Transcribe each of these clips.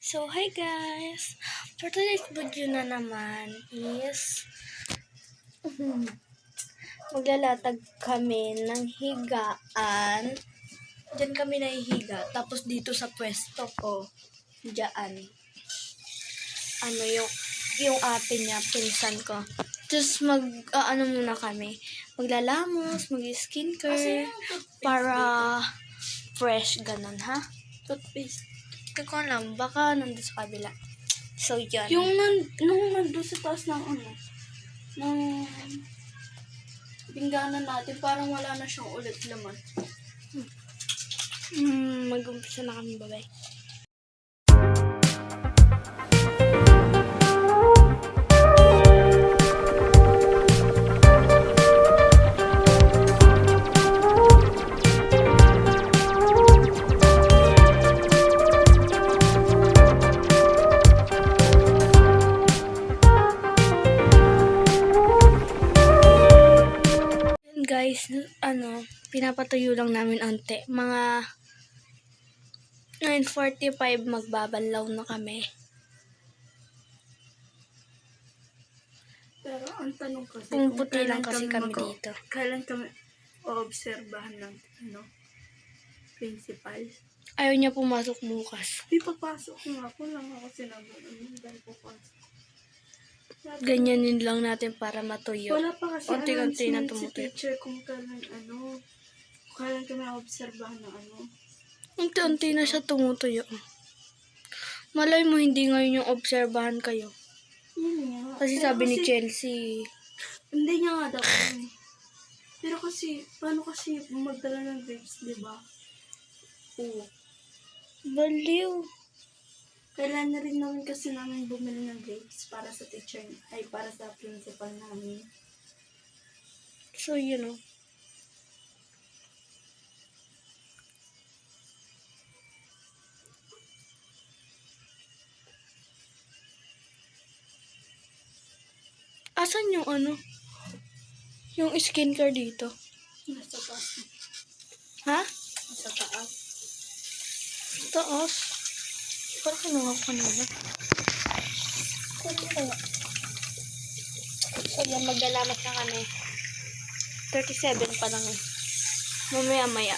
So, hi guys! For today's video na naman is maglalatag kami ng higaan. Diyan kami nahihiga. Tapos dito sa pwesto ko, diyan. Yung ate niya, pinsan ko. Tapos muna kami. Maglalamos, mag-skincare, para fresh, ganun ha? Toothpaste. Hindi ko alam, baka nandun sa kabila. So, yan. Nung nandun sa taas ng ng pingganan natin, parang wala na siyang ulit laman. Mag-umpisa na kami, bye-bye. Guys, pinapatuyo lang namin ante. Mga 9:45 magbabanlaw na kami. Pero ang tanong kasi, Kung puti lang kasi kami dito. Kailan kami oobserbahan ng principal? Ayaw niya pumasok bukas. Di papasok nga ako lang ako sinabi. Dahil papasok. Ganyanin lang natin para matuyo. Wala pa kasi Unti-unti na announcement si tumutuyo. teacher kung kailan kami obserbahan ng Unti-unti na siya tumutuyo. Malay mo hindi ngayon yung obserbahan kayo. Yun nga. Kasi sabi ni Chelsea, Hindi niya nga daw. Pero kasi, paano kasi magdala ng grades, di ba? Oo. baliw. Kailan na rin naman kasi namin bumili ng grades para sa teacher, ay para sa principal namin. So, Asan yung yung skincare dito? Nasa taas. Ha? Nasa taas. Taas. Parang kinuha ko kanina. So, yan, maglalamat na kami. 37 pa lang eh. Mamaya.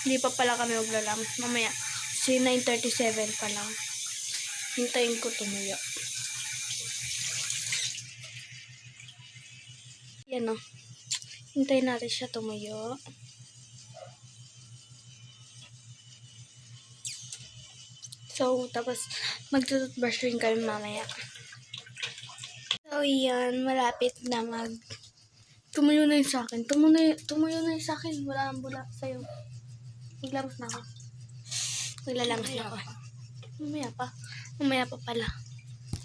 Hindi pa pala kami maglalamat. Mamaya. Kasi 9:37 pa lang. Hintayin ko tumuyo. Yan o. Hintayin natin siya tumuyo. So, tapos mag-toothbrush rin kami mamaya. So, yan. Malapit na tumuyo na yung sa akin. Tumuyo na yung sa akin. Wala ang bula sa'yo. Maglamos na ako. Maglalamos na ako. Mamaya pa pala.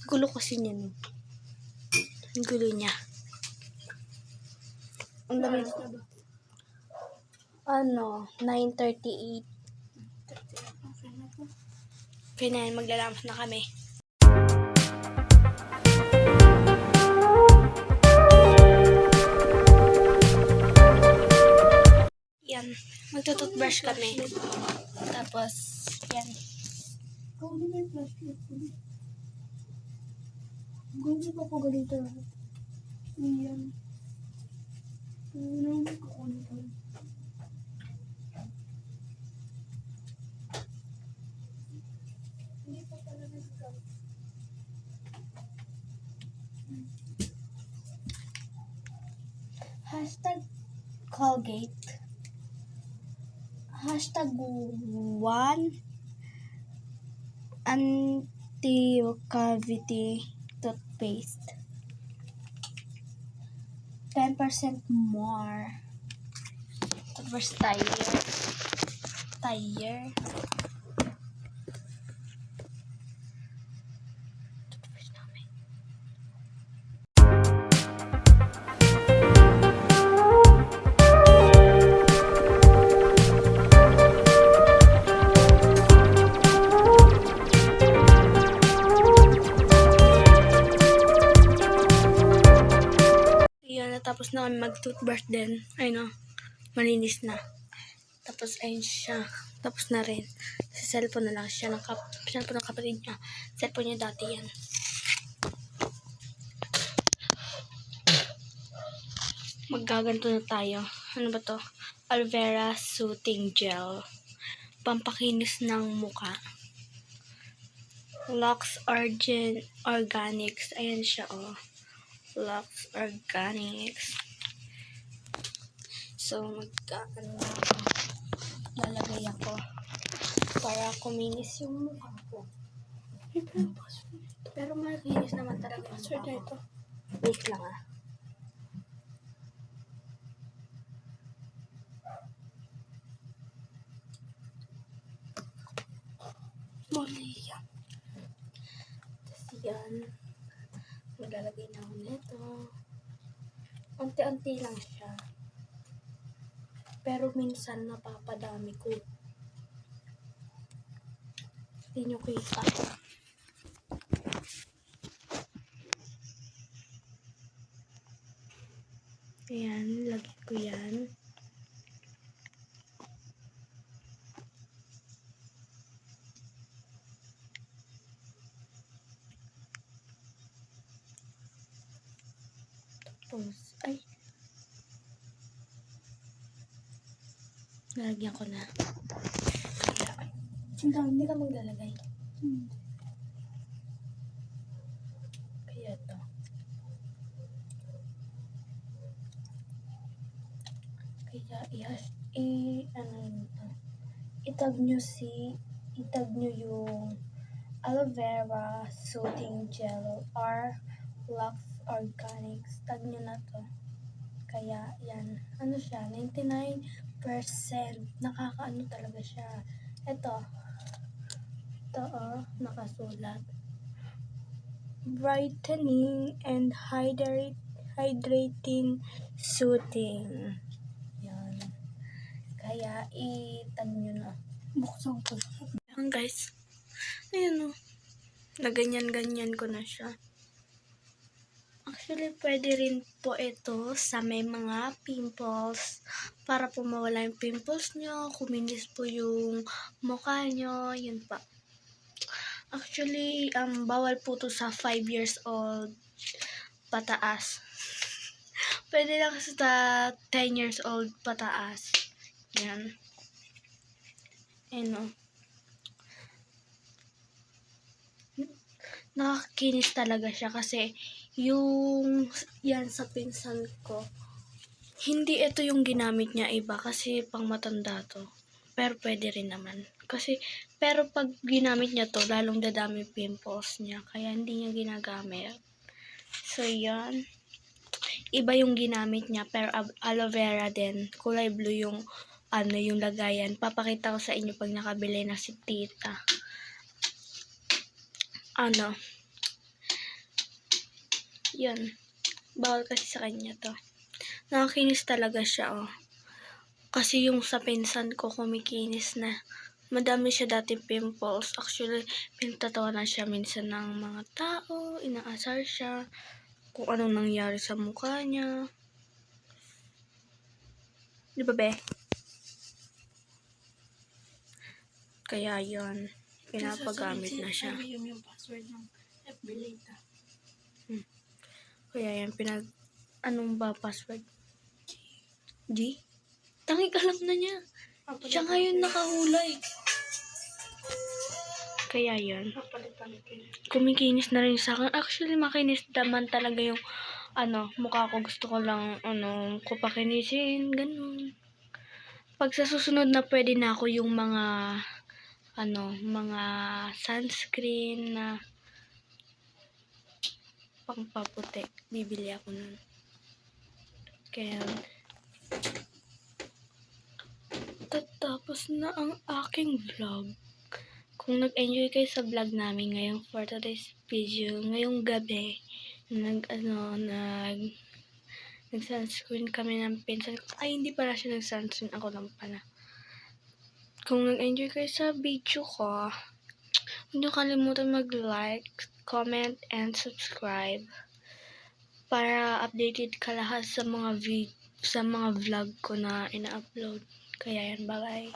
Gulo kasi niya, no? Ang gulo niya. Ang dami. 9:38. Okay na yan, maglalamos na kami. Yan, magtututbrush kami. Tapos, yan. Kung may flashlight ko. Gawin pa po ganito. Iyan. Ano ko nito? Hindi pa pala nagkakaroon. #Colgate. #1 anti-cavity toothpaste. 10% more. Tapos tire. Toothbrush namin. Tapos na kami mag-toothbrush din. Malinis na. Tapos, ayun siya. Tapos na rin. Sa cellphone na lang siya cellphone ng kapatid niya. Cellphone niya dati yan. Maggaganto na tayo. Ano ba to? Aloe Vera Soothing Gel. Pampakinis ng muka. Lux Organics. Ayan siya, oh. Lux Organics. So, lalagay ako para kuminis yung mukha ko. Pero makinis naman talaga yung mukha ko. Wait lang, ah. Mali yan. Tapos yan. Maglalagay na ako nito. Unti-unti lang siya. Pero minsan napapadami ko. Hindi nyo kita. Ayan, lagay ko yan. Tapos, ay. Nalagyan ko na. Kaya, hindi ka maglalagay. Kaya to. Kaya, ano yun to? Itag nyo yung Aloe Vera Soothing Gel or Lux Organics. Tag nyo na to. Kaya, yan. Ano siya? 99%. Nakakaano talaga siya. Ito, nakasulat. Brightening and hydrating soothing. Yan. Kaya, itag nyo na. Buksan ko siya. Yan guys. Ayan o. Naganyan-ganyan ko na siya. Actually, pwede rin po ito sa may mga pimples. Para po mawala yung pimples nyo. Kuminis po yung mukha nyo. Yun pa. Actually, bawal po to sa 5 years old pataas. Pwede lang sa 10 years old pataas. Yan. Ano. Nakakinis talaga siya kasi yung yan sa pinsan ko, hindi ito yung ginamit niya iba kasi pang matanda to. Pero pwede rin naman. Pero pag ginamit niya to, lalong dadami pimples niya. Kaya hindi niya ginagamit. So, yan. Iba yung ginamit niya, pero aloe vera din. Kulay blue yung, yung lagayan. Papakita ko sa inyo pag nakabili na si tita. Yun. Bawal kasi sa kanya to. Nakakinis talaga siya, oh. Kasi yung sa pinsan ko, kumikinis na. Madami siya dati pimples. Actually, pinatatawanan siya minsan ng mga tao. Inaasar siya. Kung anong nangyari sa mukha niya. Di ba, be? Kaya yun. Pinapagamit na siya. Yung password ng FB Lita. Kaya yan, anong ba password? G? Tangik alam na niya. Siya ngayon nakahulay. Kaya yan. Kumikinis na rin sa akin. Actually, makinis naman talaga yung mukha ko. Gusto ko lang, kupakinisin. Ganun. Pag sa susunod na pwede na ako yung mga sunscreen na pangpaputi. Bibili ako nun. Kaya, tatapos na ang aking vlog. Kung nag-enjoy kayo sa vlog namin ngayong for today's video, ngayong gabi, nag-sunscreen kami ng pinsan ko. Ay, hindi pala siya nag-sunscreen. Ako lang pala. Kung nag-enjoy kayo sa video ko, huwag niyo kalimutan mag-like, comment, and subscribe para updated ka lahat sa mga vlog ko na ina-upload. Kaya yan, bye-bye.